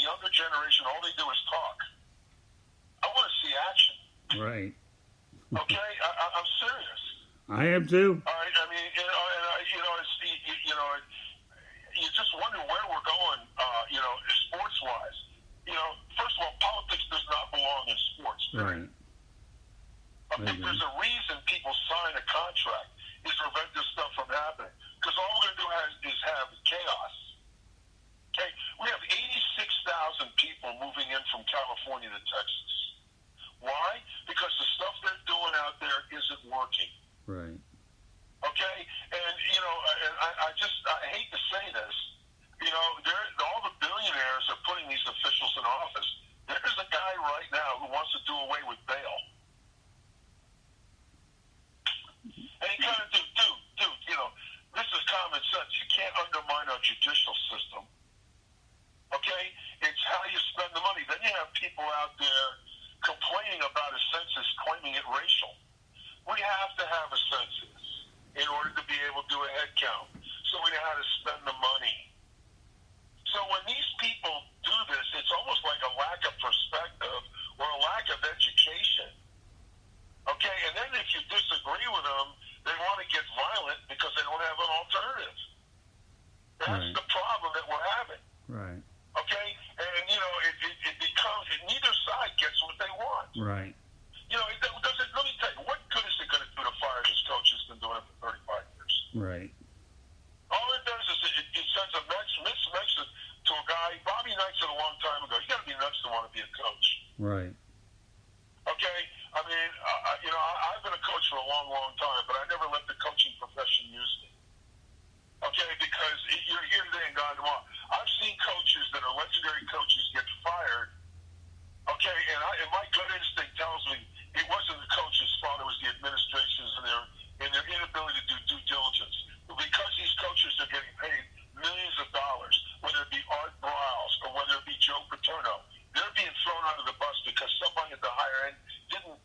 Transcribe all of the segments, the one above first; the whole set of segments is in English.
younger generation, all they do is talk. I want to see action. Right. Okay, I'm serious. I am too. All right, I mean, you just wonder where we're going, sports-wise. First of all, politics does not belong in sports. Right. Okay, there's a reason people sign a contract is to prevent this stuff from happening. Because all we're going to do is have chaos. Okay, we have 86,000 people moving in from California to Texas. Why? Because the stuff they're doing out there isn't working. Right. Okay, and I hate to say this. All the billionaires are putting these officials in office. There's a guy right now who wants to do away with bail. And he kind of, dude, this is common sense. You can't undermine our judicial system. Okay? It's how you spend the money. Then you have people out there complaining about a census, claiming it racial. We have to have a census in order to be able to do a head count, so we know how to spend the money. So when these people do this, it's almost like a lack of perspective or a lack of education. Okay, and then if you disagree with them, they want to get violent because they don't have an alternative. That's the problem that we're having. Right. Okay, and it becomes neither side gets what they want. Right. Let me tell you, what good is it going to do to fire this coach who's been doing it for 35 years? Right. All it does is it sends a message to a guy. Bobby Knight said a long time ago, you got to be nuts to want to be a coach. Right. Okay? I mean, I've been a coach for a long, long time, but I never let the coaching profession use me. Okay? Because you're here today and gone tomorrow. I've seen coaches that are legendary coaches get fired. Okay? And my gut instinct tells me it wasn't the coach's fault, it was the administration's and their inability to do due diligence. Because these coaches are getting paid millions of dollars, whether it be Art Briles or whether it be Joe Paterno, they're being thrown under the bus because somebody at the higher end didn't,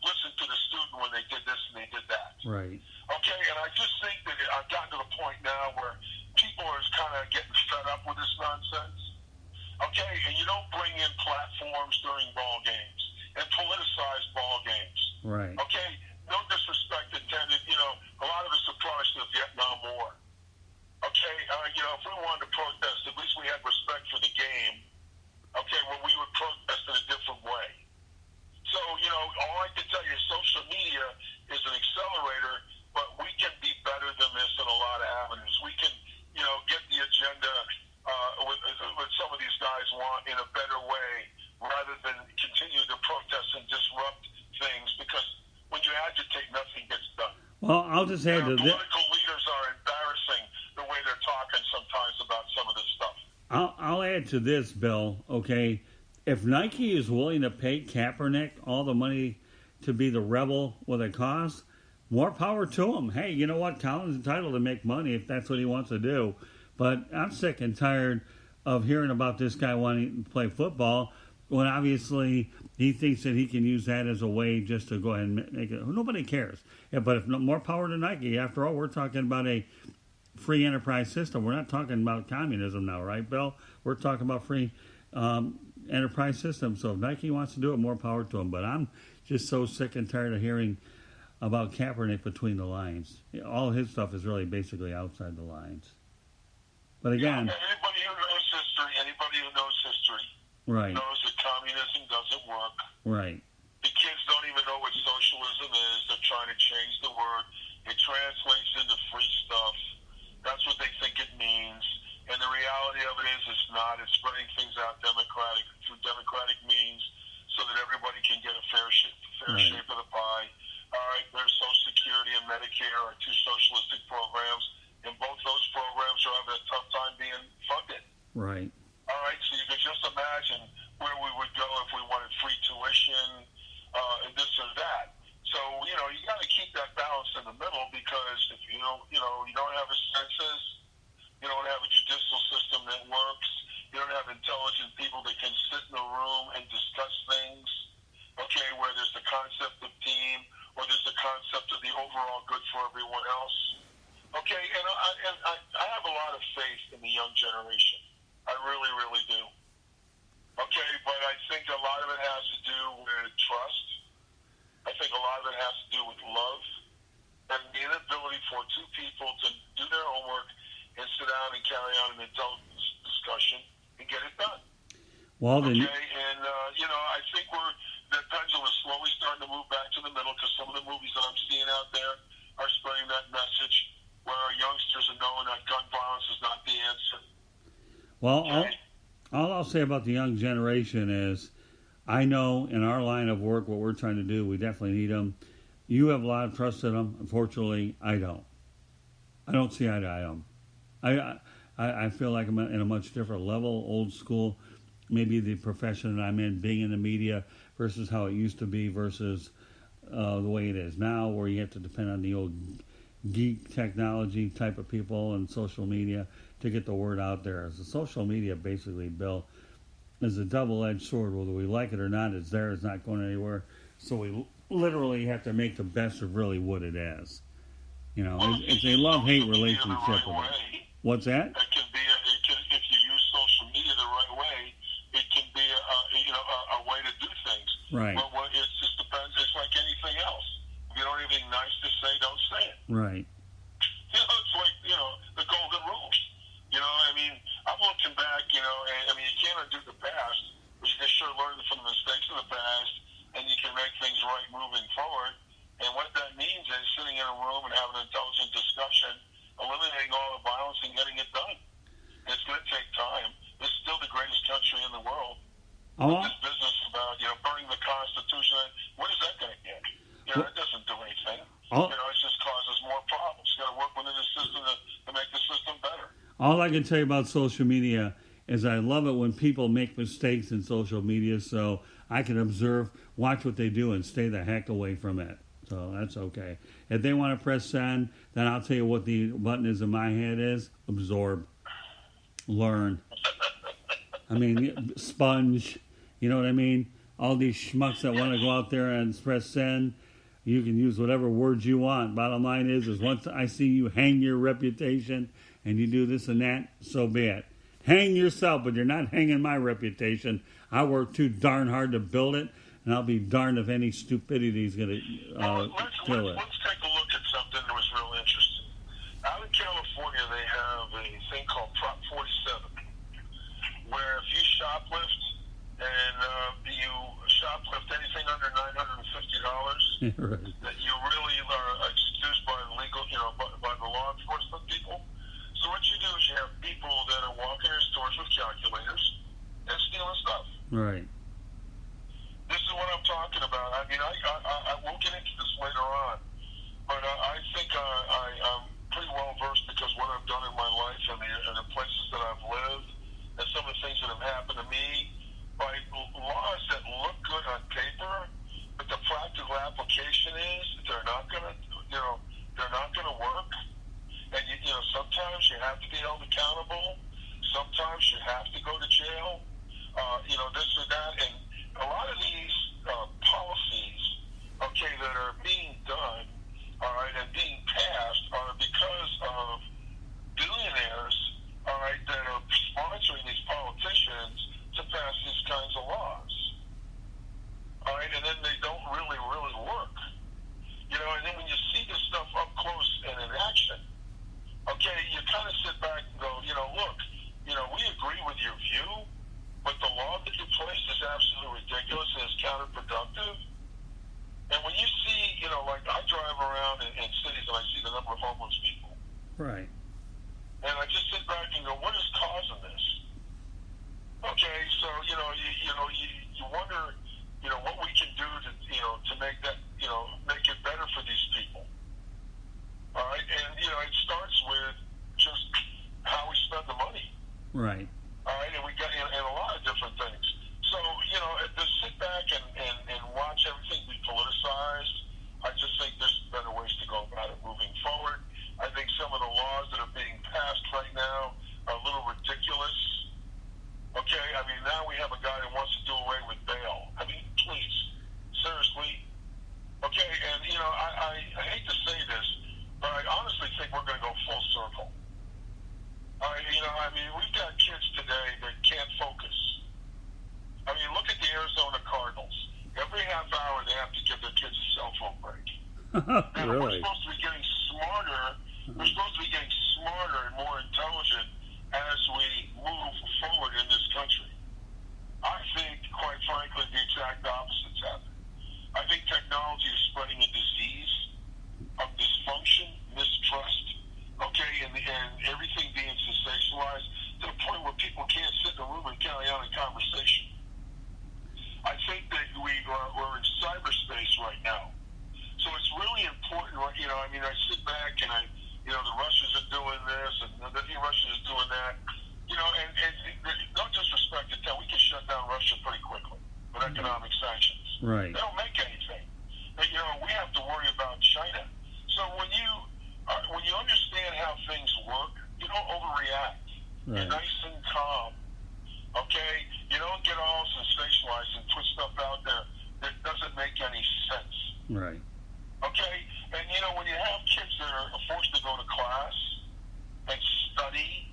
listen to the student when they did this and they did that. Right. Okay, and I just think that I've gotten to the point now where people are kind of getting fed up with this nonsense. Okay, and you don't bring in platforms during ball games and politicize ball games. Right. Okay, no disrespect intended. A lot of us are products of the Vietnam War. Okay, if we wanted to protest, at least we had respect for the game. Okay, well, we would protest in a different way. So, all I can tell you is social media is an accelerator, but we can be better than this in a lot of avenues. We can, get the agenda what some of these guys want in a better way rather than continue to protest and disrupt things, because when you agitate, nothing gets done. Well, I'll just add to this. Political leaders are embarrassing the way they're talking sometimes about some of this stuff. I'll add to this, Bill, okay? If Nike is willing to pay Kaepernick all the money to be the rebel with a cause, more power to him. Hey, you know what? Colin's entitled to make money if that's what he wants to do. But I'm sick and tired of hearing about this guy wanting to play football when obviously he thinks that he can use that as a way just to go ahead and make it. Nobody cares. Yeah, but if more power to Nike. After all, we're talking about a free enterprise system. We're not talking about communism now, right, Bill? We're talking about free enterprise system. So if Nike wants to do it, more power to them. But I'm just so sick and tired of hearing about Kaepernick between the lines. All his stuff is really basically outside the lines. But again, anybody who knows history right, knows that communism doesn't work. Right. The kids don't even know what socialism is. They're trying to change the word. It translates into free stuff. That's what they think it means. And the reality of it is it's not. It's spreading things out through democratic means so that everybody can get a fair shape of the pie. All right, there's Social Security and Medicare are two socialistic programs, and both those programs are having a tough time being funded. Right. All right, so you can just imagine where we would go if we wanted free tuition, and this or that. So, you got to keep that balance in the middle, because if you don't have a census, you don't have a judicial system that works, you don't have intelligent people that can sit in a room and discuss things, okay, where there's the concept of team, or there's the concept of the overall good for everyone else. Okay, and I have a lot of faith in the young generation. I really, really do. has to do with love and the inability for two people to do their homework and sit down and carry on an adult discussion and get it done. Well, then, okay, and I think the pendulum is slowly starting to move back to the middle because some of the movies that I'm seeing out there are spreading that message where our youngsters are knowing that gun violence is not the answer. well, Okay? all I'll say about the young generation is, I know in our line of work, what we're trying to do, we definitely need them. You have a lot of trust in them. Unfortunately, I don't. I don't see eye to eye on them. I feel like I'm in a much different level, old school. Maybe the profession that I'm in, being in the media, versus how it used to be, versus the way it is now, where you have to depend on the old geek technology type of people and social media to get the word out there. The social media, basically, Bill, is a double-edged sword. Whether we like it or not, it's there. It's not going anywhere. So we literally have to make the best of really what it is. You know, it's a love-hate relationship with it. What's that? If you use social media the right way, it can be a way to do things. Right. But it just depends. It's like anything else. If you don't have anything nice to say, don't say it. Right. It's like, the golden rule. I mean, I'm looking back, and you can't undo the past, but you can sure learn from the mistakes of the past, and you can make things right moving forward. And what that means is sitting in a room and having an intelligent discussion, eliminating all the violence and getting it done. It's going to take time. It's still the greatest country in the world. This business about, burning the Constitution, what is that going to get? That doesn't do anything. It just causes more problems. You got to work within the system to make the system better. All I can tell you about social media is I love it when people make mistakes in social media, so I can observe, watch what they do, and stay the heck away from it. So that's okay. If they want to press send, then I'll tell you what the button is in my head is. Absorb. Learn. I mean, sponge. You know what I mean? All these schmucks that want to go out there and press send, you can use whatever words you want. Bottom line is once I see you hang your reputation and you do this and that, so be it. Hang yourself, but you're not hanging my reputation. I worked too darn hard to build it, and I'll be darned if any stupidity is going to kill it. Let's take a look at something that was real interesting. Out in California, they have a thing called Prop 47, where if you shoplift and you shoplift anything under $950, Right. that you really are excused by the legal, by the law enforcement people. So what you do is you have people that are walking in stores with calculators and stealing stuff. Right. This is what I'm talking about. I mean, I will get into this later on, but I think I'm pretty well versed because what I've done in my life and the places that I've lived and some of the things that have happened to me by laws that look good on paper, but the practical application is they're not going to work. And sometimes you have to be held accountable. Sometimes you have to go to jail. This or that, and a lot of these policies, that are being done, all right, and being passed are because of billionaires, all right, that are sponsoring these politicians to pass these kinds of laws, all right, and then they don't really work, and then when you see this stuff up close and in action, okay, you kind of sit back and go, look, we agree with your view, but the law that you placed is absolutely ridiculous and it's counterproductive. And when you see, like I drive around in cities and I see the number of homeless people. Right. And I just sit back and go, what is causing this? Okay, so, you wonder, what we can do to make that, make it better for these people. All right, and, it starts with just how we spend the money. Right. All right, and we got in a lot of different things. So, to sit back and watch everything be politicized, I just think there's better ways to go about it moving forward. I think some of the laws that are being passed right now are a little ridiculous. Okay, I mean, now we have a guy that wants to do away with bail. I mean, please, seriously. Okay, and, I hate to say this, but I honestly think we're going to go full circle. We've got kids today that can't focus. I mean, look at the Arizona Cardinals. Every half hour they have to give their kids a cell phone break. Really? We're supposed to be getting smarter. We're supposed to be getting smarter and more intelligent as we move forward in this country. I think, quite frankly, the exact opposite's happening. I think technology is spreading a disease of dysfunction, mistrust, okay, and everything being sensationalized to the point where people can't sit in a room and carry on a conversation. I think that we're in cyberspace right now. So it's really important, you know, I mean, I sit back and the Russians are doing this and the Russians are doing that, you know, and no disrespect to them, we can shut down Russia pretty quickly with economic sanctions. Right. They don't make anything. But, you know, we have to worry about China. So when you understand how things work, you don't overreact. Right. You're nice and calm. Okay? You don't get all sensationalized and put stuff out there that doesn't make any sense. Right. Okay? And, you know, when you have kids that are forced to go to class and study,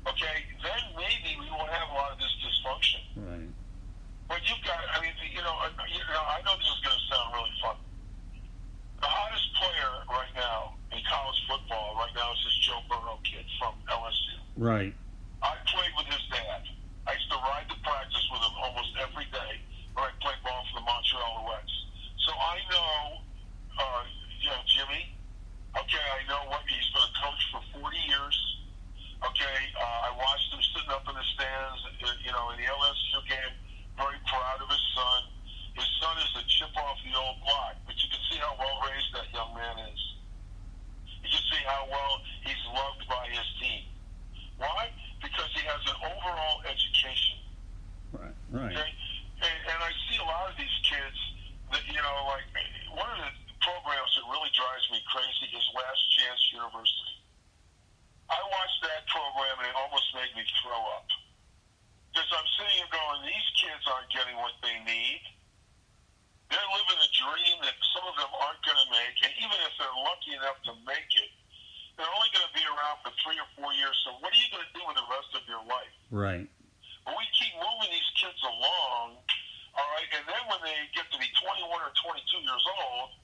okay, then maybe we won't have a lot of this dysfunction. Right. But you've got, I mean, I know this is going to sound really fun. The hottest player right now in college football right now is this Joe Burrow kid from LSU. Right. I played with his dad. I used to ride to practice with him almost every day when I played ball for the Montreal Reds. So I know, Jimmy. Okay, I know what he's been a coach for 40 years. Okay, I watched him sitting up in the stands, in the LSU game, very proud of his son. His son is a chip off the old block, but you can see how well raised that young man is. You can see how well he's loved by his team. Why? Because he has an overall education. Right. Okay? And I see a lot of these kids that, like one of the programs that really drives me crazy is Last Chance University. I watched that program and it almost made me throw up. Because I'm sitting here going, these kids aren't getting what they need. They're living a dream that some of them aren't going to make. And even if they're lucky enough to make it, they're only going to be around for 3 or 4 years. So what are you going to do with the rest of your life? Right. But we keep moving these kids along, all right, and then when they get to be 21 or 22 years old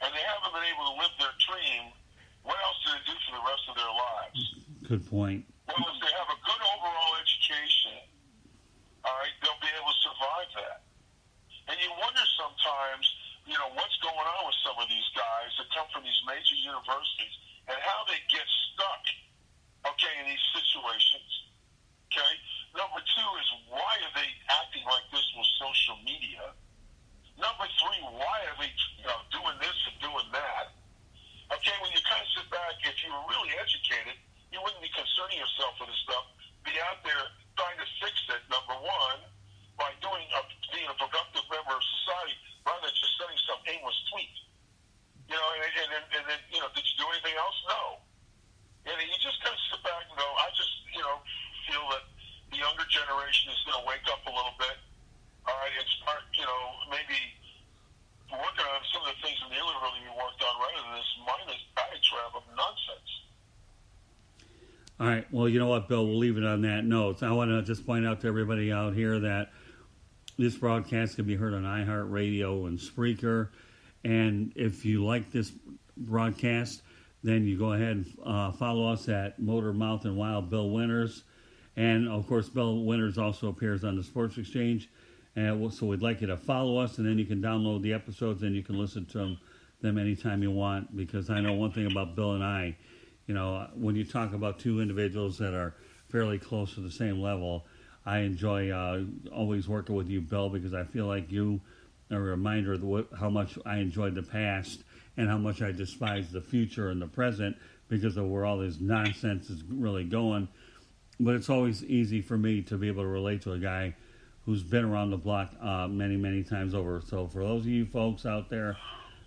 and they haven't been able to live their dream, what else do they do for the rest of their lives? Good point. Well, if they have a good overall education, all right, they'll be able to survive that. And you wonder sometimes, what's going on with some of these guys that come from these major universities and how they get stuck, okay, in these situations, okay? Number 2 is, why are they acting like this with social media? Number 3, why are they doing this and doing that? Okay, when you kind of sit back, if you were really educated, you wouldn't be concerning yourself with this stuff. Be out there trying to fix it, number 1, by being a productive member of society rather than just sending some aimless tweet. And then, did you do anything else? No. And you just kind of sit back and go, I just, feel that the younger generation is going to wake up a little bit, all right, and start, maybe working on some of the things that they really worked on rather than this mindless diatribe of nonsense. All right. Well, you know what, Bill? We'll leave it on that note. I want to just point out to everybody out here that this broadcast can be heard on iHeartRadio and Spreaker. And if you like this broadcast, then you go ahead and follow us at Motor Mouth and Wild Bill Winters. And, of course, Bill Winters also appears on the Sports Exchange. And so we'd like you to follow us, and then you can download the episodes and you can listen to them anytime you want. Because I know one thing about Bill and I, when you talk about two individuals that are fairly close to the same level, I enjoy always working with you, Bill, because I feel like you are a reminder of how much I enjoyed the past and how much I despise the future and the present because of where all this nonsense is really going. But it's always easy for me to be able to relate to a guy who's been around the block many, many times over. So for those of you folks out there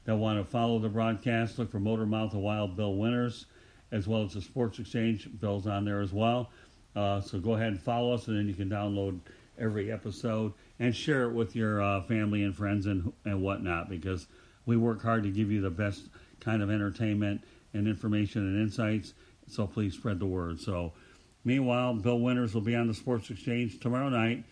that want to follow the broadcast, look for Motor Mouth and Wild Bill Winters, as well as the Sports Exchange. Bill's on there as well. So go ahead and follow us, and then you can download every episode and share it with your family and friends and whatnot, because we work hard to give you the best kind of entertainment and information and insights. So please spread the word. So meanwhile, Bill Winters will be on the Sports Exchange tomorrow night